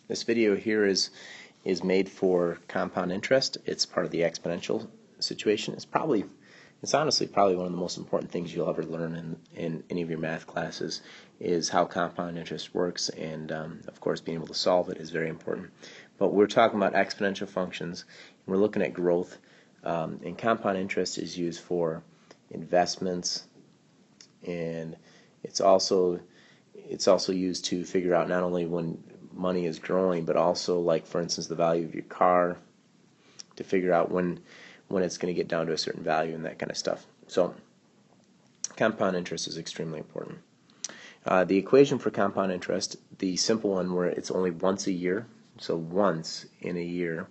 This video here is made for compound interest. It's part of the exponential situation. It's honestly probably one of the most important things you'll ever learn in any of your math classes is how compound interest works, and of course being able to solve it is very important. But we're talking about exponential functions, and we're looking at growth, and compound interest is used for investments, and it's also used to figure out not only when money is growing, but also, like for instance, the value of your car, to figure out when it's going to get down to a certain value and that kind of stuff. So compound interest is extremely important. The equation for compound interest, the simple one where it's only once a year, so once in a year,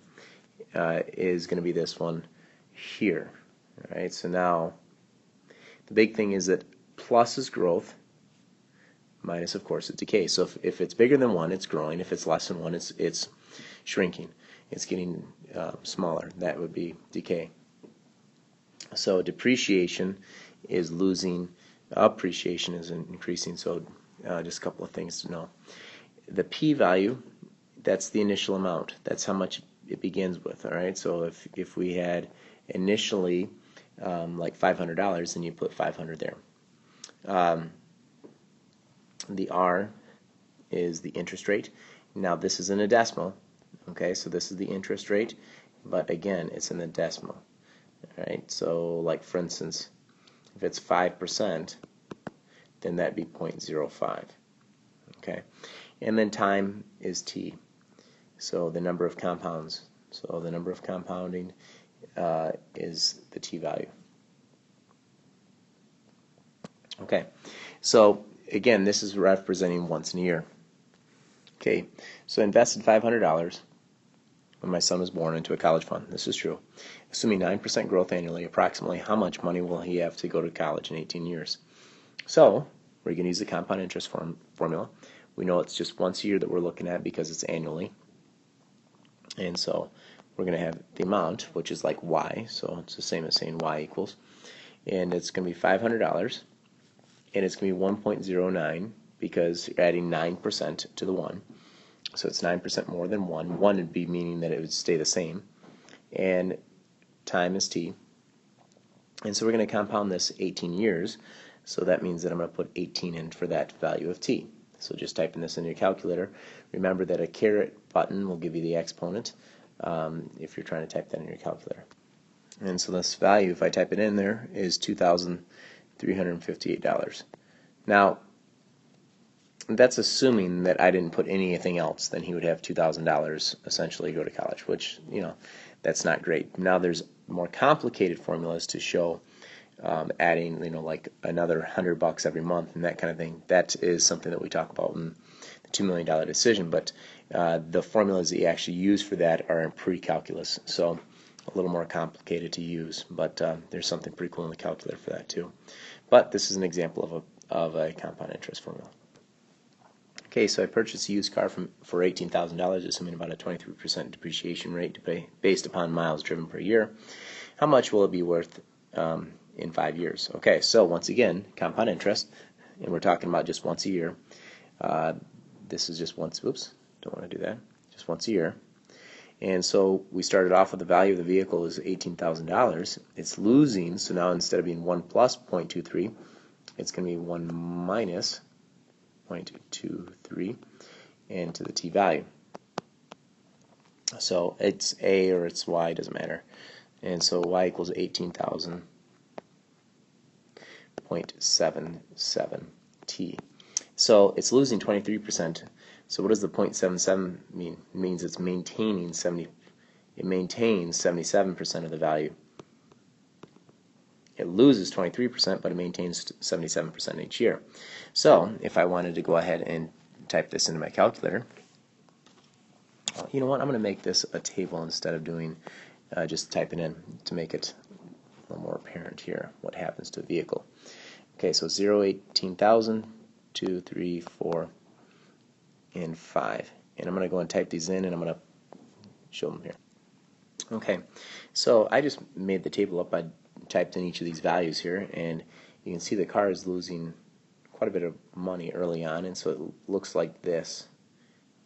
is going to be this one here. All right, so now the big thing is that plus is growth, minus, of course, is decay. So if it's bigger than 1, it's growing. If it's less than 1, it's shrinking. It's getting smaller. That would be decay. So depreciation is losing, appreciation is increasing. So just a couple of things to know. The p-value, that's the initial amount. That's how much it begins with. All right. So if we had initially like $500, then you put 500 there. The R is the interest rate. Now this is in a decimal, okay, so this is the interest rate, but again, it's in the decimal. All right, so like for instance, if it's 5%, then that'd be 0.05, okay, and then time is T, so the number of compounds, so the number of compounding is the T value. Okay, so again, this is representing once in a year. Okay, so I invested $500 when my son was born into a college fund. This is true. Assuming 9% growth annually, approximately how much money will he have to go to college in 18 years? So we're going to use the compound interest formula. We know it's just once a year that we're looking at because it's annually. And so we're going to have the amount, which is like y, so it's the same as saying y equals. And it's going to be $500. And it's going to be 1.09 because you're adding 9% to the 1. So it's 9% more than 1. 1 would be meaning that it would stay the same. And time is t. And so we're going to compound this 18 years. So that means that I'm going to put 18 in for that value of t. So just typing this in your calculator. Remember that a caret button will give you the exponent if you're trying to type that in your calculator. And so this value, if I type it in there, is $2,358. Now, that's assuming that I didn't put anything else. Then he would have $2,000 essentially go to college, which, you know, that's not great. Now there's more complicated formulas to show adding, you know, like another $100 every month and that kind of thing. That is something that we talk about in the $2 million decision. But the formulas that you actually use for that are in pre-calculus, so a little more complicated to use. But there's something pretty cool in the calculator for that too. But this is an example of a compound interest formula. Okay, so I purchased a used car for $18,000, assuming about a 23% depreciation rate based upon miles driven per year. How much will it be worth in 5 years? Okay, so once again, compound interest, and we're talking about just once a year. This is just once, oops, don't want to do that, just once a year. And so we started off with the value of the vehicle is $18,000. It's losing, so now instead of being 1 plus 0.23, it's going to be 1 minus 0.23 and to the t value. So it's a or it's y, doesn't matter. And so y equals 18,000.77 t. So it's losing 23%. So what does the 0.77 mean? It means it's maintaining 77% of the value. It loses 23%, but it maintains 77% each year. So if I wanted to go ahead and type this into my calculator, you know what, I'm going to make this a table instead of doing just typing in to make it a little more apparent here what happens to the vehicle. Okay, so 0, 18,000, 2, 3, 4, and 5. And I'm going to go and type these in, and I'm going to show them here. Okay, so I just made the table up. I typed in each of these values here, and you can see the car is losing quite a bit of money early on, and so it looks like this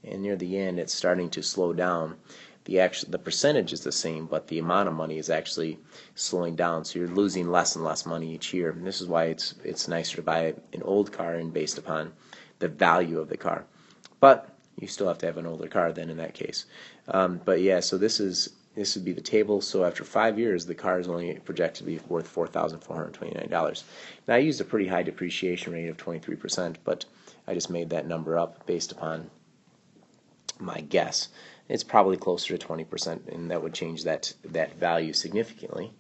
and near the end it's starting to slow down. The percentage is the same, but the amount of money is actually slowing down, so you're losing less and less money each year. And this is why it's nicer to buy an old car and based upon the value of the car. But you still have to have an older car then in that case. But yeah, so this would be the table. So after 5 years, the car is only projected to be worth $4,429. Now I used a pretty high depreciation rate of 23%, but I just made that number up based upon my guess. It's probably closer to 20%, and that would change that value significantly.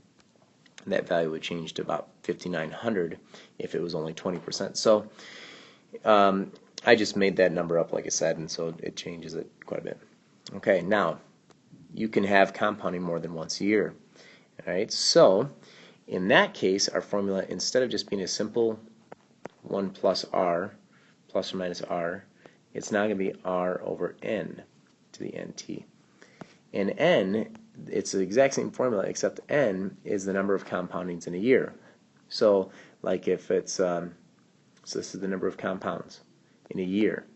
That value would change to about $5,900 if it was only 20%. So I just made that number up, like I said, and so it changes it quite a bit. Okay, now you can have compounding more than once a year. All right, so in that case, our formula, instead of just being a simple 1 plus r, plus or minus r, it's now going to be r over n to the nt. And n, it's the exact same formula, except n is the number of compoundings in a year. So like if it's, so this is the number of compounds in a year.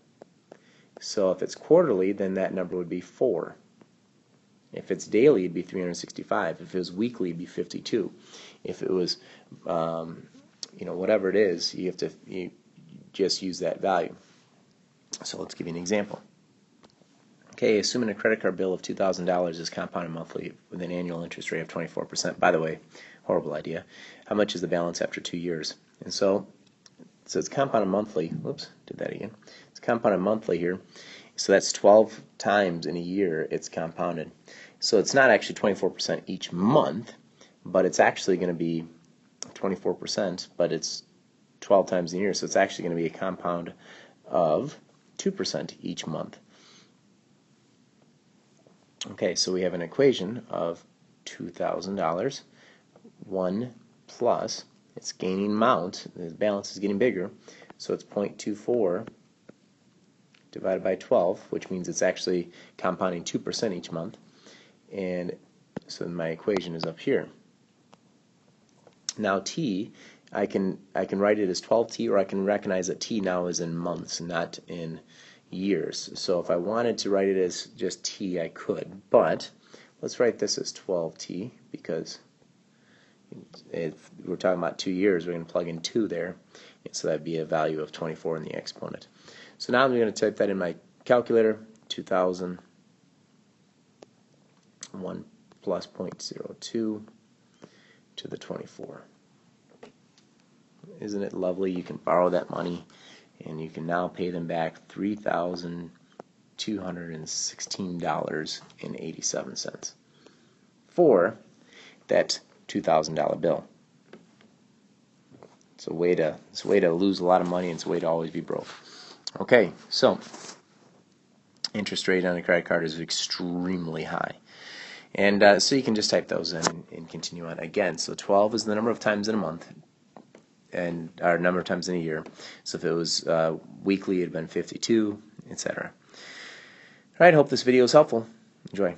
So if it's quarterly, then that number would be 4. If it's daily, it'd be 365. If it was weekly, it'd be 52. If it was, whatever it is, you just use that value. So let's give you an example. Okay, assuming a credit card bill of $2,000 is compounded monthly with an annual interest rate of 24%. By the way, horrible idea. How much is the balance after 2 years? And so it's compounded monthly. Whoops, did that again. It's compounded monthly here. So that's 12 times in a year it's compounded. So it's not actually 24% each month, but it's actually going to be 24%, but it's 12 times in a year. So it's actually going to be a compound of 2% each month. Okay, so we have an equation of $2,000, 1 plus, it's gaining amount, the balance is getting bigger, so it's 0.24 divided by 12, which means it's actually compounding 2% each month, and so my equation is up here. Now t, I can write it as 12t, or I can recognize that t now is in months, not in years. So if I wanted to write it as just t, I could, but let's write this as 12t, because if we're talking about 2 years, we're going to plug in 2 there, and so that'd be a value of 24 in the exponent. So now I'm going to type that in my calculator. 2,000, 1 plus 0.02 to the 24. Isn't it lovely? You can borrow that money and you can now pay them back $3,216.87 for that $2,000 bill. It's a way to lose a lot of money, and it's a way to always be broke. Okay, so interest rate on a credit card is extremely high. And so you can just type those in and continue on. Again, so 12 is the number of times in a month, and our number of times in a year. So if it was weekly, it'd been 52, etc. All right, hope this video is helpful. Enjoy.